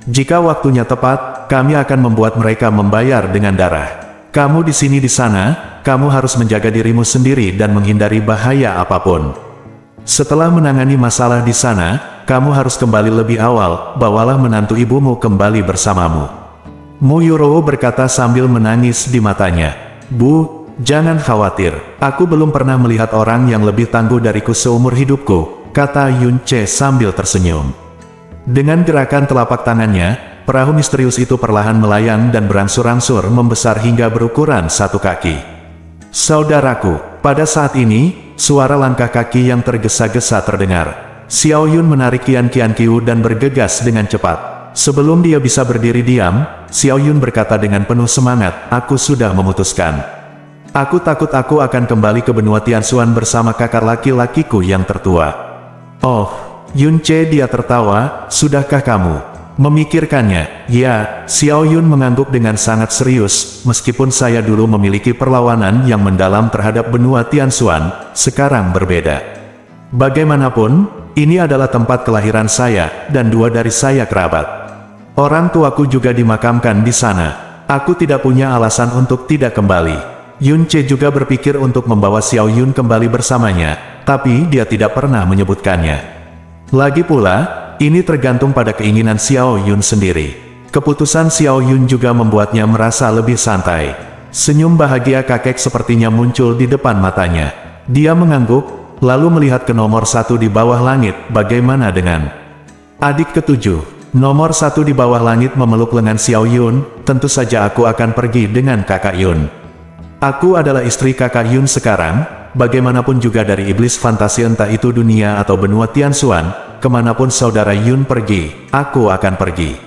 A: Jika waktunya tepat, kami akan membuat mereka membayar dengan darah. Kamu di sini di sana, kamu harus menjaga dirimu sendiri dan menghindari bahaya apapun. Setelah menangani masalah di sana, kamu harus kembali lebih awal, bawalah menantu ibumu kembali bersamamu. Mu Yurou berkata sambil menangis di matanya. Bu, jangan khawatir. Aku belum pernah melihat orang yang lebih tangguh dariku seumur hidupku, kata Yun Ce sambil tersenyum. Dengan gerakan telapak tangannya, perahu misterius itu perlahan melayang dan berangsur-angsur membesar hingga berukuran 1 kaki. Saudaraku, pada saat ini, suara langkah kaki yang tergesa-gesa terdengar. Xiao Yun menarik Qian Qiu dan bergegas dengan cepat. Sebelum dia bisa berdiri diam, Xiao Yun berkata dengan penuh semangat, aku sudah memutuskan. Aku takut aku akan kembali ke benua Tianxuan bersama kakak laki-lakiku yang tertua. Oh, Yun Ce, dia tertawa, sudahkah kamu memikirkannya? Ya, Xiao Yun mengangguk dengan sangat serius, meskipun saya dulu memiliki perlawanan yang mendalam terhadap benua Tianxuan, sekarang berbeda. Bagaimanapun, ini adalah tempat kelahiran saya, dan 2 dari saya kerabat. Orang tuaku juga dimakamkan di sana. Aku tidak punya alasan untuk tidak kembali. Yun Ce juga berpikir untuk membawa Xiao Yun kembali bersamanya, tapi dia tidak pernah menyebutkannya. Lagi pula, ini tergantung pada keinginan Xiao Yun sendiri. Keputusan Xiao Yun juga membuatnya merasa lebih santai. Senyum bahagia kakek sepertinya muncul di depan matanya. Dia mengangguk, lalu melihat ke nomor 1 di bawah langit. Bagaimana dengan adik ke-7? Nomor 1 di bawah langit memeluk lengan Xiao Yun. Tentu saja aku akan pergi dengan kakak Yun. Aku adalah istri kakak Yun sekarang. Bagaimanapun juga dari iblis fantasi entah itu dunia atau benua Tianxuan, kemanapun saudara Yun pergi, aku akan pergi.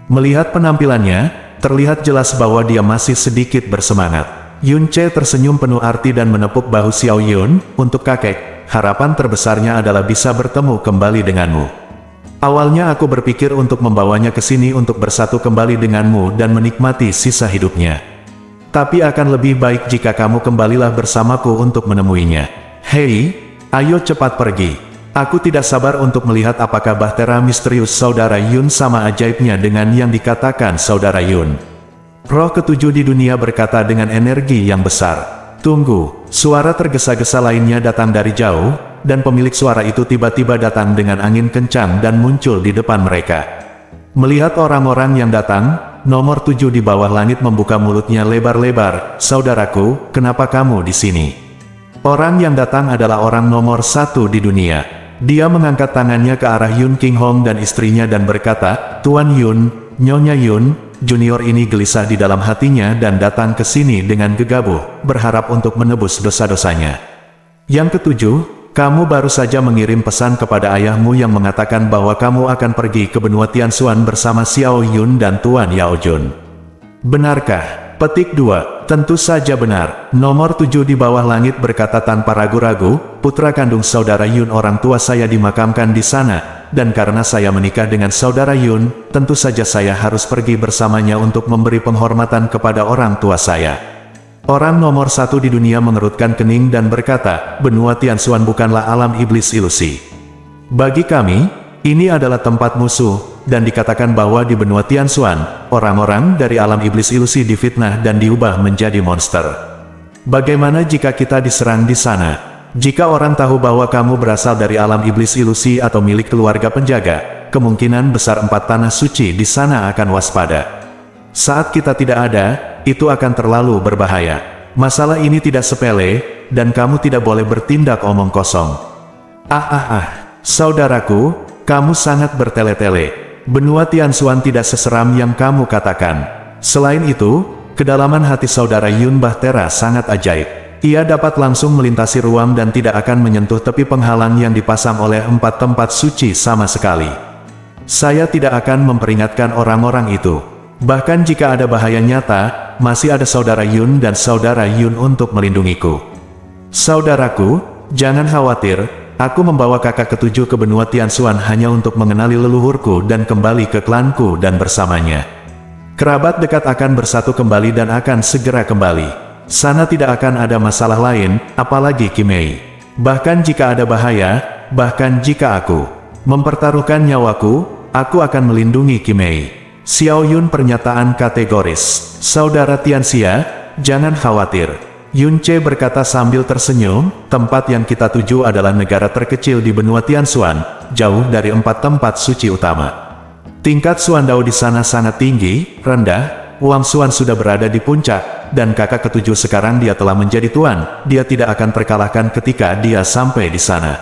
A: Melihat penampilannya, terlihat jelas bahwa dia masih sedikit bersemangat. Yun Ce tersenyum penuh arti dan menepuk bahu Xiao Yun. Untuk kakek, harapan terbesarnya adalah bisa bertemu kembali denganmu. Awalnya aku berpikir untuk membawanya ke sini untuk bersatu kembali denganmu dan menikmati sisa hidupnya. Tapi akan lebih baik jika kamu kembalilah bersamaku untuk menemuinya. Hei, ayo cepat pergi. Aku tidak sabar untuk melihat apakah bahtera misterius Saudara Yun sama ajaibnya dengan yang dikatakan Saudara Yun. Roh ketujuh di dunia berkata dengan energi yang besar. Tunggu, suara tergesa-gesa lainnya datang dari jauh, dan pemilik suara itu tiba-tiba datang dengan angin kencang dan muncul di depan mereka. Melihat orang-orang yang datang, nomor 7 di bawah langit membuka mulutnya lebar-lebar. Saudaraku, kenapa kamu di sini? Orang yang datang adalah orang nomor 1 di dunia. Dia mengangkat tangannya ke arah Yun King Hong dan istrinya dan berkata, Tuan Yun, Nyonya Yun, junior ini gelisah di dalam hatinya dan datang ke sini dengan gegabah, berharap untuk menebus dosa-dosanya. Yang ketujuh, kamu baru saja mengirim pesan kepada ayahmu yang mengatakan bahwa kamu akan pergi ke benua Tianxuan bersama Xiao Yun dan Tuan Yao Jun. Benarkah? Petik 2. Tentu saja benar. Nomor 7 di bawah langit berkata tanpa ragu-ragu, putra kandung Saudara Yun orang tua saya dimakamkan di sana. Dan karena saya menikah dengan Saudara Yun, tentu saja saya harus pergi bersamanya untuk memberi penghormatan kepada orang tua saya. Orang nomor 1 di dunia mengerutkan kening dan berkata, benua Tianxuan bukanlah alam iblis ilusi. Bagi kami, ini adalah tempat musuh, dan dikatakan bahwa di benua Tianxuan, orang-orang dari alam iblis ilusi difitnah dan diubah menjadi monster. Bagaimana jika kita diserang di sana? Jika orang tahu bahwa kamu berasal dari alam iblis ilusi atau milik keluarga penjaga, kemungkinan besar 4 tanah suci di sana akan waspada. Saat kita tidak ada, itu akan terlalu berbahaya. Masalah ini tidak sepele, dan kamu tidak boleh bertindak omong kosong. Saudaraku, kamu sangat bertele-tele. Benua Tianxuan tidak seseram yang kamu katakan. Selain itu, kedalaman hati Saudara Yun Bahtera sangat ajaib. Ia dapat langsung melintasi ruang dan tidak akan menyentuh tepi penghalang yang dipasang oleh 4 tempat suci sama sekali. Saya tidak akan memperingatkan orang-orang itu. Bahkan jika ada bahaya nyata, masih ada Saudara Yun dan Saudara Yun untuk melindungiku. Saudaraku, jangan khawatir, aku membawa kakak ketujuh ke benua Tianxuan hanya untuk mengenali leluhurku dan kembali ke klanku dan bersamanya. Kerabat dekat akan bersatu kembali dan akan segera kembali. Sana tidak akan ada masalah lain, apalagi Kimei. Bahkan jika ada bahaya, bahkan jika aku mempertaruhkan nyawaku, aku akan melindungi Kimei. Xiao Yun pernyataan kategoris. Saudara Tianxia, jangan khawatir. Yun Che berkata sambil tersenyum, tempat yang kita tuju adalah negara terkecil di benua Tianxuan, jauh dari 4 tempat suci utama. Tingkat Xuandao di sana sangat tinggi, rendah. Wang Xuan sudah berada di puncak, dan kakak ketujuh sekarang dia telah menjadi tuan, dia tidak akan terkalahkan ketika dia sampai di sana.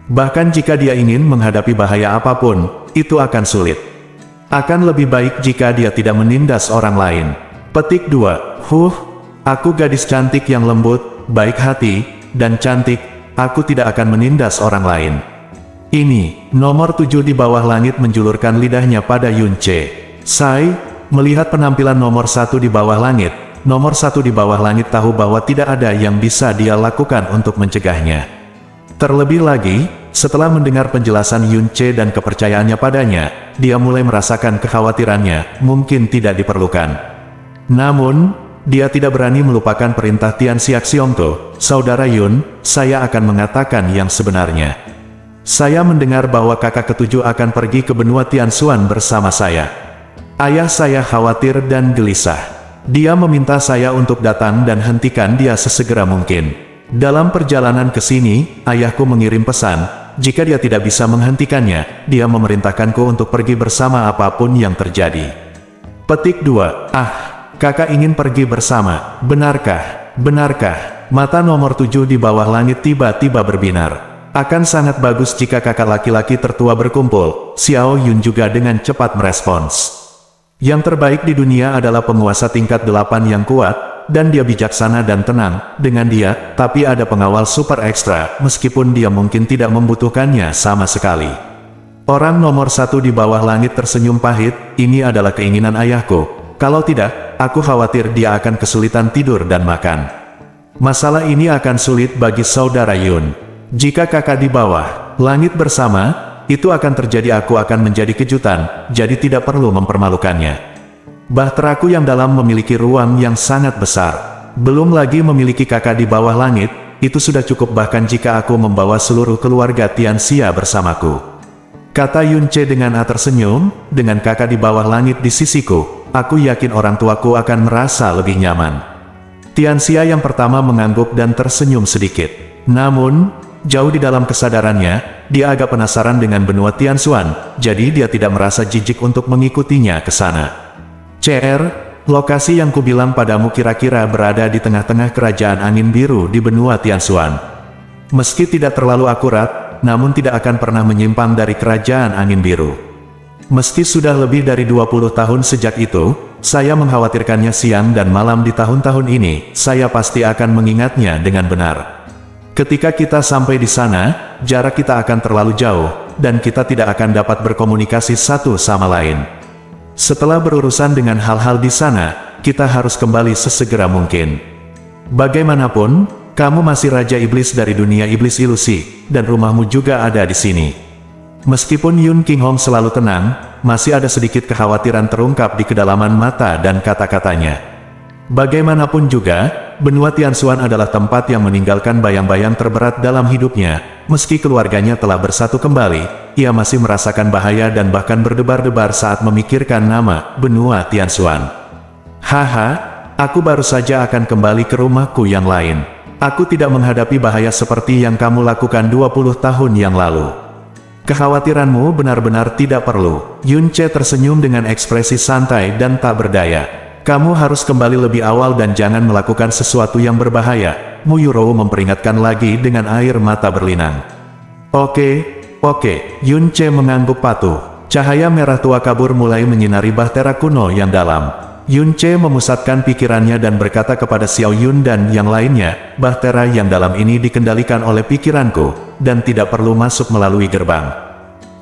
A: Bahkan jika dia ingin menghadapi bahaya apapun, itu akan sulit. Akan lebih baik jika dia tidak menindas orang lain. Petik 2. Aku gadis cantik yang lembut, baik hati, dan cantik, aku tidak akan menindas orang lain. Ini, nomor 7 di bawah langit menjulurkan lidahnya pada Yun Che. Melihat penampilan nomor 1 di bawah langit, nomor 1 di bawah langit tahu bahwa tidak ada yang bisa dia lakukan untuk mencegahnya. Terlebih lagi, setelah mendengar penjelasan Yun Che dan kepercayaannya padanya, dia mulai merasakan kekhawatirannya, mungkin tidak diperlukan. Namun, dia tidak berani melupakan perintah Tian Xiaxiongto, Saudara Yun, saya akan mengatakan yang sebenarnya. Saya mendengar bahwa kakak ketujuh akan pergi ke benua Tianxuan bersama saya. Ayah saya khawatir dan gelisah. Dia meminta saya untuk datang dan hentikan dia sesegera mungkin. Dalam perjalanan ke sini, ayahku mengirim pesan, jika dia tidak bisa menghentikannya, dia memerintahkanku untuk pergi bersama apapun yang terjadi. Petik 2. Kakak ingin pergi bersama, benarkah? Benarkah? Mata nomor 7 di bawah langit tiba-tiba berbinar. Akan sangat bagus jika kakak laki-laki tertua berkumpul. Xiao Yun juga dengan cepat merespons. Yang terbaik di dunia adalah penguasa tingkat 8 yang kuat, dan dia bijaksana dan tenang. Dengan dia, tapi ada pengawal super ekstra, meskipun dia mungkin tidak membutuhkannya sama sekali. Orang nomor 1 di bawah langit tersenyum pahit, ini adalah keinginan ayahku. Kalau tidak, aku khawatir dia akan kesulitan tidur dan makan. Masalah ini akan sulit bagi Saudara Yun. Jika kakak di bawah langit bersama, itu akan terjadi, aku akan menjadi kejutan, jadi tidak perlu mempermalukannya. Bahteraku yang dalam memiliki ruang yang sangat besar. Belum lagi memiliki kakak di bawah langit, itu sudah cukup bahkan jika aku membawa seluruh keluarga Tianxia bersamaku. Kata Yunce dengan tersenyum, dengan kakak di bawah langit di sisiku, aku yakin orang tuaku akan merasa lebih nyaman. Tianxia yang pertama mengangguk dan tersenyum sedikit. Namun, jauh di dalam kesadarannya, dia agak penasaran dengan benua Tianxuan, jadi dia tidak merasa jijik untuk mengikutinya ke sana. CR, lokasi yang kubilang padamu kira-kira berada di tengah-tengah kerajaan angin biru di benua Tianxuan. Meski tidak terlalu akurat, namun tidak akan pernah menyimpang dari kerajaan angin biru. Meski sudah lebih dari 20 tahun sejak itu, saya mengkhawatirkannya siang dan malam di tahun-tahun ini, saya pasti akan mengingatnya dengan benar. Ketika kita sampai di sana, jarak kita akan terlalu jauh, dan kita tidak akan dapat berkomunikasi satu sama lain. Setelah berurusan dengan hal-hal di sana, kita harus kembali sesegera mungkin. Bagaimanapun, kamu masih Raja Iblis dari dunia iblis ilusi, dan rumahmu juga ada di sini. Meskipun Yun Qinghong selalu tenang, masih ada sedikit kekhawatiran terungkap di kedalaman mata dan kata-katanya. Bagaimanapun juga, benua Tianxuan adalah tempat yang meninggalkan bayang-bayang terberat dalam hidupnya. Meski keluarganya telah bersatu kembali, ia masih merasakan bahaya dan bahkan berdebar-debar saat memikirkan nama benua Tianxuan. Haha, aku baru saja akan kembali ke rumahku yang lain. Aku tidak menghadapi bahaya seperti yang kamu lakukan 20 tahun yang lalu. Kekhawatiranmu benar-benar tidak perlu. Yunce tersenyum dengan ekspresi santai dan tak berdaya. Kamu harus kembali lebih awal dan jangan melakukan sesuatu yang berbahaya. Mu Yurou memperingatkan lagi dengan air mata berlinang. Oke, Yunce mengangguk patuh. Cahaya merah tua kabur mulai menyinari bahtera kuno yang dalam. Yunce memusatkan pikirannya dan berkata kepada Xiao Yun dan yang lainnya, bahtera yang dalam ini dikendalikan oleh pikiranku, dan tidak perlu masuk melalui gerbang.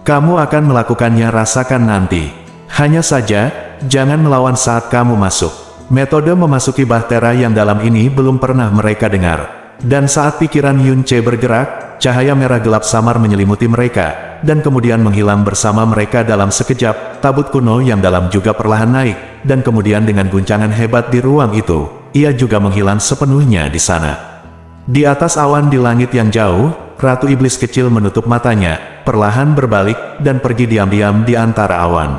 A: Kamu akan melakukannya, rasakan nanti. Hanya saja, jangan melawan saat kamu masuk. Metode memasuki bahtera yang dalam ini belum pernah mereka dengar. Dan saat pikiran Yunce bergerak, cahaya merah gelap samar menyelimuti mereka, dan kemudian menghilang bersama mereka dalam sekejap. Tabut kuno yang dalam juga perlahan naik, dan kemudian dengan guncangan hebat di ruang itu, ia juga menghilang sepenuhnya di sana. Di atas awan di langit yang jauh, Ratu Iblis kecil menutup matanya, perlahan berbalik, dan pergi diam-diam di antara awan.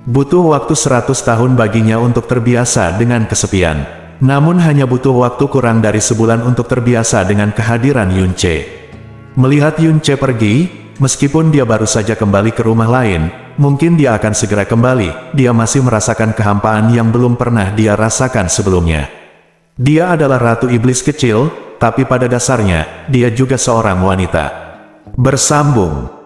A: Butuh waktu 100 tahun baginya untuk terbiasa dengan kesepian. Namun hanya butuh waktu kurang dari sebulan untuk terbiasa dengan kehadiran Yunce. Melihat Yunce pergi, meskipun dia baru saja kembali ke rumah lain, mungkin dia akan segera kembali. Dia masih merasakan kehampaan yang belum pernah dia rasakan sebelumnya. Dia adalah Ratu Iblis kecil, tapi pada dasarnya, dia juga seorang wanita. Bersambung.